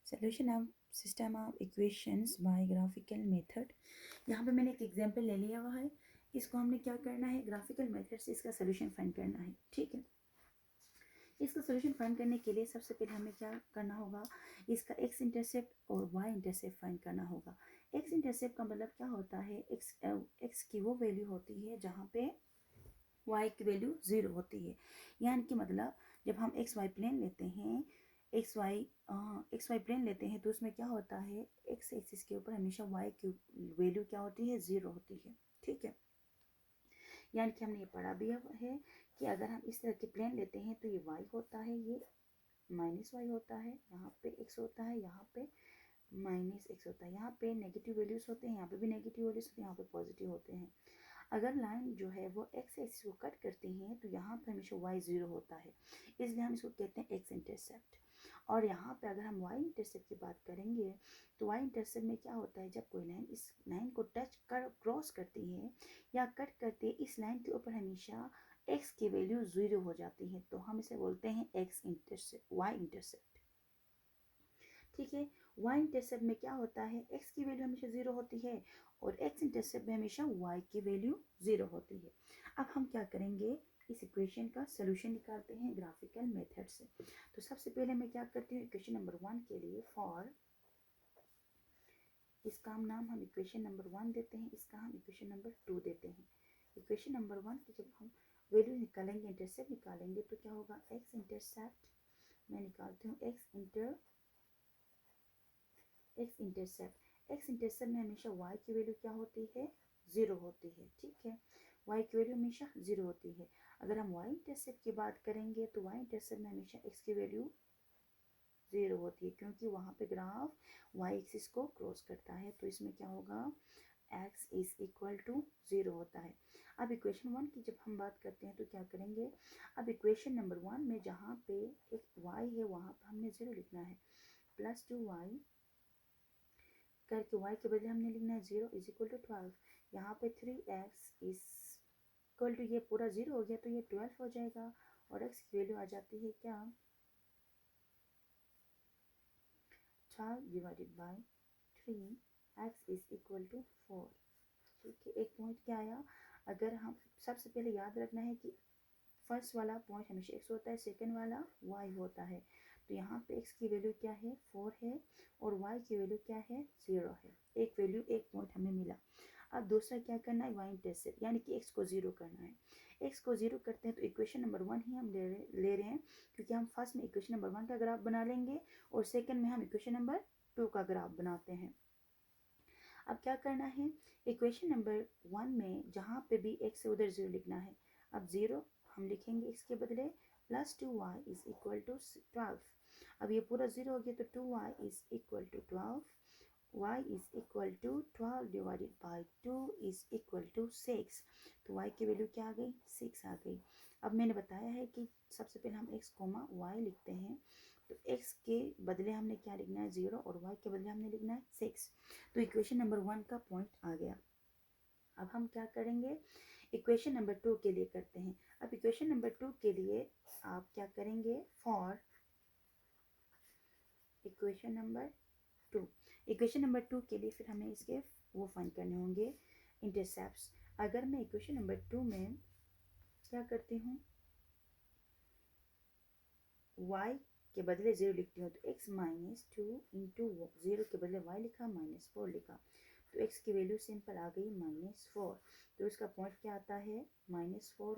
Solution of system of equations bye graphical method. यहाँ पे मैंने एक एग्जांपल ले लिया हुआ है। इसको हमने क्या करना है, ग्राफिकल मेथड से इसका सोल्यूशन फाइंड करना है। ठीक है, इसका सोल्यूशन फाइंड करने के लिए सबसे पहले हमें क्या करना होगा, इसका एक्स इंटरसेप्ट और वाई इंटरसेप्ट फाइंड करना होगा। एक्स इंटरसेप्ट का मतलब क्या होता है, एक्स की वो वैल्यू होती है जहाँ पे वाई की वैल्यू 0 होती है। यानी कि मतलब जब हम एक्स वाई प्लेन लेते हैं, एक्स वाई प्लेन लेते हैं तो उसमें क्या होता है, एक्स एक्सिस के ऊपर हमेशा वाई की वैल्यू क्या होती है, 0 होती है। ठीक है, यानी कि हमने ये पढ़ा भी है कि अगर हम इस तरह के प्लेन लेते हैं तो ये वाई होता है, ये माइनस वाई होता है, यहाँ पे एक्स होता है, यहाँ पे माइनस एक्स होता है, यहाँ पे नेगेटिव वैल्यूज होते हैं, यहाँ पे भी नेगेटिव वैल्यूज होते हैं, यहाँ पे पॉजिटिव होते हैं। अगर लाइन जो है वो एक्स एक्सिस को कट करती है तो यहाँ पे हमेशा वाई 0 होता है, इसलिए हम इसको कहते हैं एक्स इंटरसेप्ट। और यहाँ पे अगर हम वाई इंटरसेप्ट की बात करेंगे तो वाई इंटरसेप्ट में क्या होता है, जब कोई लाइन इस लाइन को टच कर क्रॉस करती है या कट करती है, इस लाइन के ऊपर हमेशा एक्स की वैल्यू 0 हो जाती है, तो हम इसे बोलते हैं एक्स इंटरसेप्ट, वाई इंटरसेप्ट। ठीक है, वाई इंटरसेप्ट में क्या होता है, एक्स की वैल्यू हमेशा 0 होती है और एक्स इंटरसेप्ट में हमेशा वाई की वैल्यू 0 होती है। अब हम क्या करेंगे, इस इक्वेशन का सोल्यूशन निकालते हैं ग्राफिकल मेथड से। तो सबसे पहले मैं क्या करती हूँ, इक्वेशन नंबर 1 के लिए फॉर, इसका नाम हम इक्वेशन नंबर 1 देते हैं, इसका हम इक्वेशन नंबर 2 देते हैं। इक्वेशन नंबर 1 की जब हम वैल्यू निकालेंगे, इंटरसेप्ट निकालेंगे, तो क्या होगा, एक्स इंटरसेप्ट मैं निकालती हूँ, एक्स इंटरसेप्ट में हमेशा वाई की वैल्यू क्या होती है, 0 होती है। ठीक है, वाई की वैल्यू हमेशा 0 होती है। अगर हम वाई इंटरसेप्ट की बात करेंगे तो वाई इंटरसेप्ट में हमेशा एक्स की वैल्यू 0 होती है, क्योंकि वहाँ पे ग्राफ वाई एक्सिस को क्रॉस करता है, तो इसमें क्या होगा, x इज इक्वल टू 0 होता है। अब इक्वेशन 1 की जब हम बात करते हैं तो क्या करेंगे, अब इक्वेशन नंबर 1 में जहाँ पे एक y है वहाँ पे हमने 0 लिखना है, +2y करके y के बदले हमने लिखना है 0 इज इक्वल टू 12। यहाँ पे 3x इज इक्वल टू, ये पूरा 0 हो गया तो ये 12 हो जाएगा, और x की वैल्यू आ जाती है क्या, 12 divided by 3, x is equal to 4। ठीक है, एक पॉइंट क्या आया, अगर हम सबसे पहले याद रखना है कि फर्स्ट वाला पॉइंट हमेशा x होता है, सेकंड वाला y होता है। तो यहाँ पे x की वैल्यू क्या है, 4 है, और y की वैल्यू क्या है, 0 है। एक वैल्यू, एक पॉइंट हमें मिला। अब दूसरा क्या करना है, y इंटरसेप्ट, यानी कि x को 0 करना है। x को 0 करते हैं तो इक्वेशन नंबर 1 ही हम ले रहे हैं, क्योंकि हम फर्स्ट में इक्वेशन नंबर 1 का ग्राफ बना लेंगे और सेकंड में हम इक्वेशन नंबर 2 का ग्राफ बनाते हैं। अब क्या करना है, इक्वेशन नंबर 1 में जहाँ पे भी x से उधर 0 लिखना है। अब 0 हम लिखेंगे x के बदले, +2y इज इक्वल टू 12। अब ये पूरा 0 हो गया तो 2y is equal to 12, y is equal to 12 divided by 2 is equal to 6। तो y की वैल्यू क्या आ गई, 6 आ गई। अब मैंने बताया है कि सबसे पहले हम x कोमा y लिखते हैं, तो x के बदले हमने क्या लिखना है, 0, और y के बदले हमने लिखना है 6। तो इक्वेशन नंबर 1 का पॉइंट आ गया। अब हम क्या करेंगे, इक्वेशन नंबर 2 के लिए करते हैं। अब इक्वेशन नंबर 2 के लिए आप क्या करेंगे, for equation number 2, equation number 2 के लिए फिर हमें इसके वो फाइंड करने होंगे, इंटरसेप्ट्स। अगर मैं इक्वेशन नंबर 2 में क्या करती हूँ, y के बदले 0 लिखती हूँ, तो x -2 इंटू 0 के बदले y लिखा, -4 लिखा, तो x की वैल्यू सिंपल आ गई -4। तो इसका पॉइंट क्या आता है, -4,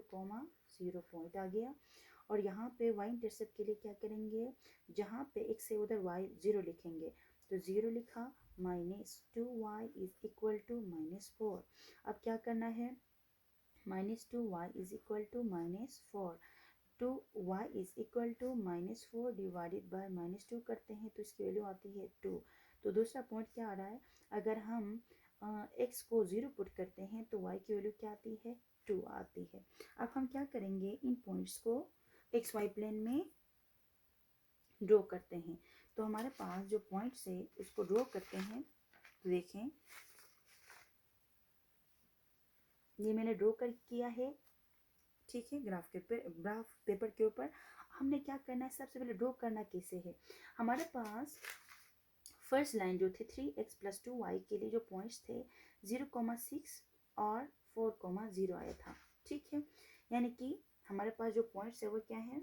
0 पॉइंट आ गया। और यहाँ पे y इंटरसेप्ट के लिए क्या करेंगे, जहाँ पे x से उधर y 0 लिखेंगे, तो 0 लिखा, -2y इज इक्वल टू -4। अब क्या करना है, -2y is equal to -4, 2y is equal to -4 divided by -2 करते हैं तो इसकी वैल्यू आती है 2। तो दूसरा पॉइंट क्या आ रहा है, अगर हम x को 0 पुट करते हैं तो y की वैल्यू क्या आती है, 2 आती है। अब हम क्या करेंगे, इन पॉइंट्स को एक्स वाई प्लेन में ड्रॉ करते हैं। तो हमारे पास जो पॉइंट्स है उसको ड्रॉ करते हैं, देखें ये मैंने ड्रॉ कर किया है। ठीक है, ग्राफ पेपर के ऊपर हमने क्या करना है, सबसे पहले ड्रॉ करना कैसे है, हमारे पास फर्स्ट लाइन जो थी 3x+2y के लिए जो पॉइंट्स थे 0,6 और 4,0 आया था, ठीक है। यानी कि हमारे पास जो पॉइंट्स है वो क्या है,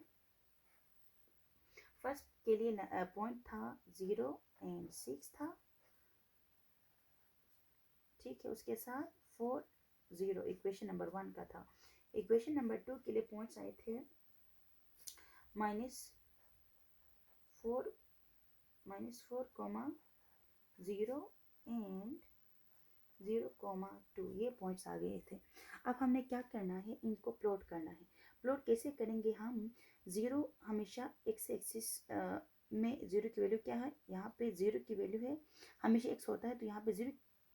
फर्स्ट के लिए पॉइंट था 0 एंड 6 था, ठीक है। उसके साथ 4 0 इक्वेशन नंबर 1 का था। इक्वेशन नंबर 2 के लिए पॉइंट्स आए थे -4 -4,0 एंड 0,2, ये पॉइंट्स आ गए थे। अब हमने क्या करना है, इनको प्लॉट करना है। प्लॉट कैसे करेंगे हम, 0 हमेशा एक्स एक्सिस में 0 की वैल्यू क्या है, यहाँ पे 0 की वैल्यू है, हमेशा x होता है तो यहाँ पे 0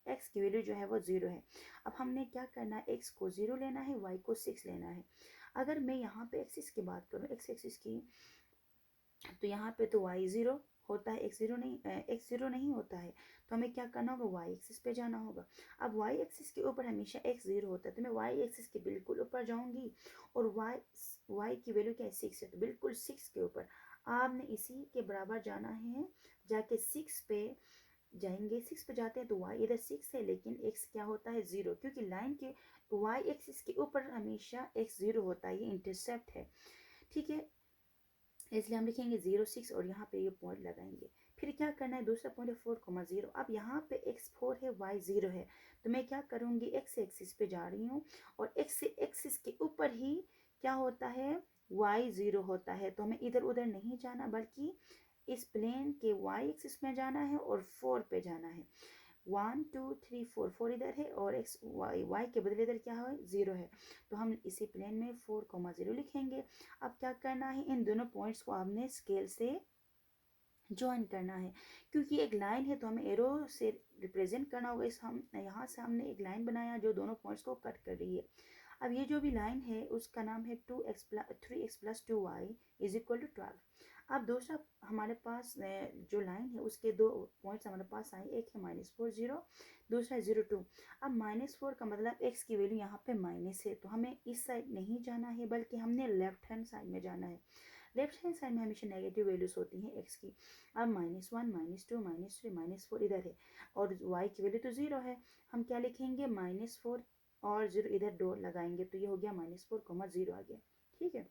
x की वैल्यू जो है वो 0 है। अब हमने क्या करना है, x को 0 लेना है, y को 6 लेना है। अगर मैं यहाँ पे एक्सिस की बात करूँ, x एक्सिस की, तो यहाँ पे तो y 0 होता है, x 0 नहीं होता है, तो हमें क्या करना होगा, y एक्सिस पे जाना होगा। अब y एक्सिस के ऊपर हमेशा x 0 होता है, तो मैं y एक्सिस के बिल्कुल ऊपर जाऊंगी और y की वैल्यू क्या है, 6 है, तो बिल्कुल 6 के ऊपर आपने इसी के बराबर जाना है, जाके 6 पे जाएंगे। 6 पे जाते हैं तो y इधर 6 है, लेकिन x क्या होता है, 0, क्योंकि लाइन के y एक्सिस के ऊपर हमेशा x 0 होता है, ये इंटरसेप्ट है, ठीक है। इसलिए हम लिखेंगे 0 6 और यहाँ पे ये पॉइंट लगाएंगे। फिर क्या करना है, दूसरा पॉइंट है 4,0। अब यहाँ पे x 4 है, y 0 है, तो मैं क्या करूँगी, x एक्सिस पे जा रही हूँ और x एक्सिस के ऊपर ही क्या होता है, y 0 होता है, तो हमें इधर उधर नहीं जाना, बल्कि इस प्लेन के y एक्सिस में जाना है और 4 पे जाना है। 1 2 3 4 4 इधर है और x y के बदले इधर क्या है, 0 है, तो हम इसी प्लेन में 4,0 लिखेंगे। अब क्या करना है, इन दोनों पॉइंट्स को आपने स्केल से ज्वाइन करना है, क्योंकि एक लाइन है तो हमें एरो से रिप्रेजेंट करना होगा। इस हम यहाँ से हमने एक लाइन बनाया जो दोनों पॉइंट्स को कट कर रही है। अब ये जो भी लाइन है उसका नाम है 3x+2y = 12। अब दूसरा हमारे पास जो लाइन है उसके दो पॉइंट्स हमारे पास आए, एक है -4 0, दूसरा है 0 2। अब -4 का मतलब x की वैल्यू यहाँ पे माइनस है, तो हमें इस साइड नहीं जाना है, बल्कि हमने लेफ्ट हैंड साइड में जाना है। लेफ्ट हैंड साइड में हमेशा नेगेटिव वैल्यूज होती हैं x की। अब -1 -2 -3 -4 इधर है और y की वैल्यू तो 0 है, हम क्या लिखेंगे, -4 और 0 इधर डॉट लगाएंगे, तो ये हो गया -4,0 आ गया, ठीक है।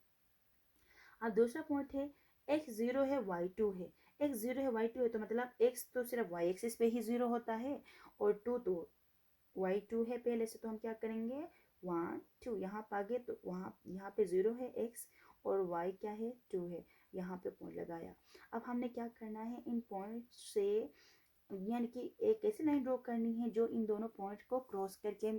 अब दूसरा पॉइंट है x 0 है, y 2 है, x 0 है, y 2 है, तो मतलब x तो सिर्फ y एक्सिस पे ही 0 होता है और 2 तो y 2 है पहले से, तो हम क्या करेंगे, 1 2 यहाँ पे आगे, तो वहाँ यहाँ पे 0 है x और y क्या है, 2 है, यहाँ पे पॉइंट लगाया। अब हमने क्या करना है, इन पॉइंट से यानी कि एक ऐसी लाइन ड्रॉ करनी है जो इन दोनों पॉइंट को क्रॉस करके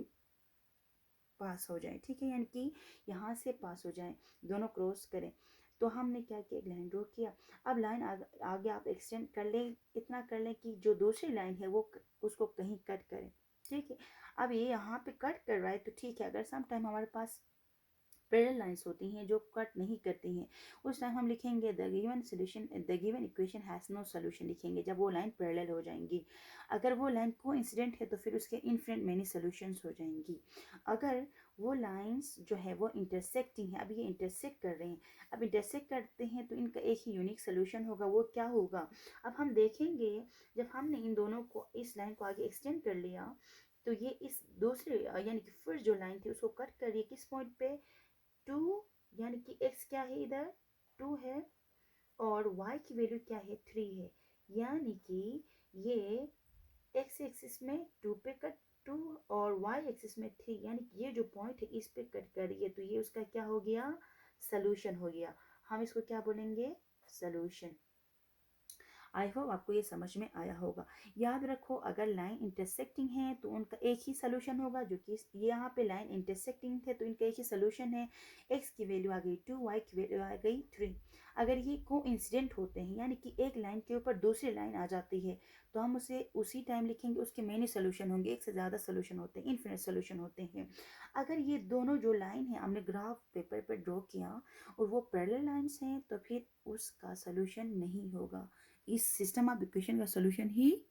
पास हो जाए, ठीक है, यानी कि यहाँ से पास हो जाए, दोनों क्रॉस करें। तो हमने क्या किया, एक लाइन ड्रॉ किया। अब लाइन आगे आप एक्सटेंड कर लें, इतना कर लें कि जो दूसरी लाइन है वो उसको कहीं कट करें, ठीक है। अब ये यहाँ पे कट कर रहा है तो ठीक है, अगर सम टाइम हमारे पास पैरेलल लाइंस होती हैं जो कट नहीं करती हैं, उस टाइम हम लिखेंगे the given equation has no solution लिखेंगे, जब वो लाइन पैरेलल हो जाएंगी। अगर वो लाइन कोइंसिडेंट है तो फिर उसके इनफिनिट मेनी सोल्यूशंस हो जाएंगी। अगर वो लाइंस जो है वो इंटरसेक्टिंग है, अब ये इंटरसेक्ट कर रहे हैं, अब इंटरसेक्ट करते हैं तो इनका एक ही यूनिक सोल्यूशन होगा, वो क्या होगा, अब हम देखेंगे। जब हमने इन दोनों को, इस लाइन को आगे एक्सटेंड कर लिया, तो ये इस दूसरे यानी कि फर्स्ट जो लाइन थी उसको कट कर रही है, किस पॉइंट पे, 2, यानी कि x क्या है, इधर 2 है और y की वैल्यू क्या है, 3 है, यानी कि ये x एक्सिस में 2 पे कट 2 और y एक्सिस में 3, यानी कि ये जो पॉइंट है इस पे कट कर रही है, तो ये उसका क्या हो गया, सोल्यूशन हो गया। हम इसको क्या बोलेंगे, सोल्यूशन। आई होप आपको ये समझ में आया होगा। याद रखो, अगर लाइन इंटरसेक्टिंग है तो उनका एक ही सोल्यूशन होगा, जो कि यहाँ पे लाइन इंटरसेक्टिंग थे तो इनका एक ही सोल्यूशन है, x की वैल्यू आ गई 2, y की वैल्यू आ गई 3। अगर ये कोइंसिडेंट होते हैं, यानी कि एक लाइन के ऊपर दूसरी लाइन आ जाती है, तो हम उसे उसी टाइम लिखेंगे, उसके मेनी सोल्यूशन होंगे, एक से ज़्यादा सोल्यूशन होते हैं, इन्फिनिट सोल्यूशन होते हैं। अगर ये दोनों जो लाइन है हमने ग्राफ पेपर पर ड्रॉ किया और वो पैरेलल लाइंस हैं, तो फिर उसका सोल्यूशन नहीं होगा, इस सिस्टम ऑफ इक्वेशन का सोल्यूशन ही